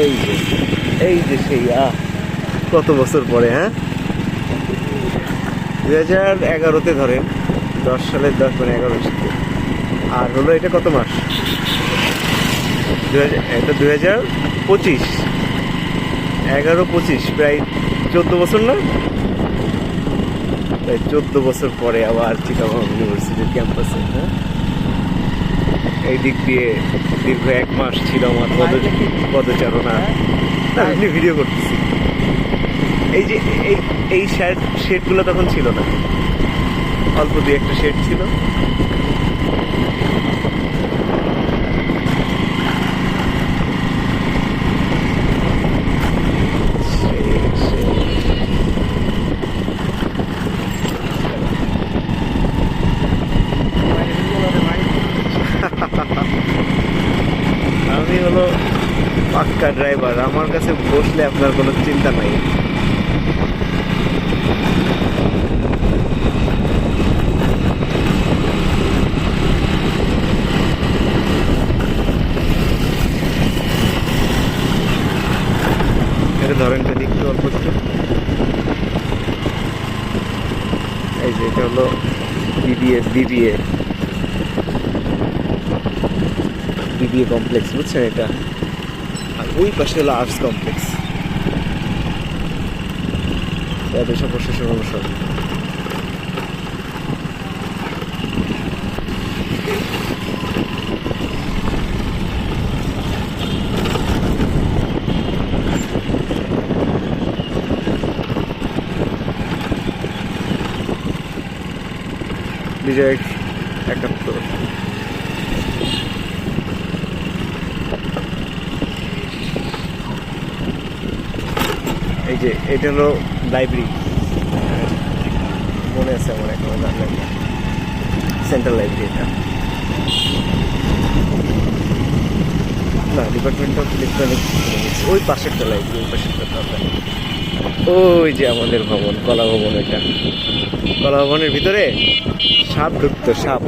এই যে সেই কত বছর পরে, হ্যাঁ 2011-তে ধরেন, 10 সালের 10 মানে 11 সালে। আর হলো এটা কত মাস, এটা 2025, 11-25, প্রায় 14 বছর না, প্রায় 14 বছর পরে আবার চিটাগং ইউনিভার্সিটির ক্যাম্পাসে। হ্যাঁ, এই দিক দিয়ে দীর্ঘ 1 মাস ছিল আমার পদচারণা। আমি ভিডিও করতেছি। এই যে এই শেডগুলো তখন ছিল না, অল্প 2-1টা শেড ছিল। আমি হলো পাক্কা ড্রাইভার, আমার কাছে বসলে আপনার কোনো চিন্তা নাই। এটা ধরেন যদি একটু অল্প একটু, এই যে এটা হলো বিবিএ কমপ্লেক্স, বুঝছেন এটা। আর ওই পাশে হলো আর্টস কমপ্লেক্স, পেশা প্রশাসন অনুষদ। বিজয় 71। এই যে এটা হলো লাইব্রেরি, মনে আছে আমার এখনো, জানলেন না, সেন্ট্রাল লাইব্রেরি এটা না, ডিপার্টমেন্ট অফ ইলেকট্রনিক্স। ওই পাশেরটা লাইব্রেরি, ওই পাশেরটা। ওই যে আমাদের ভবন, কলা ভবন। এটা কলা ভবনের ভিতরে সাপ ঢুকতো, সাপ।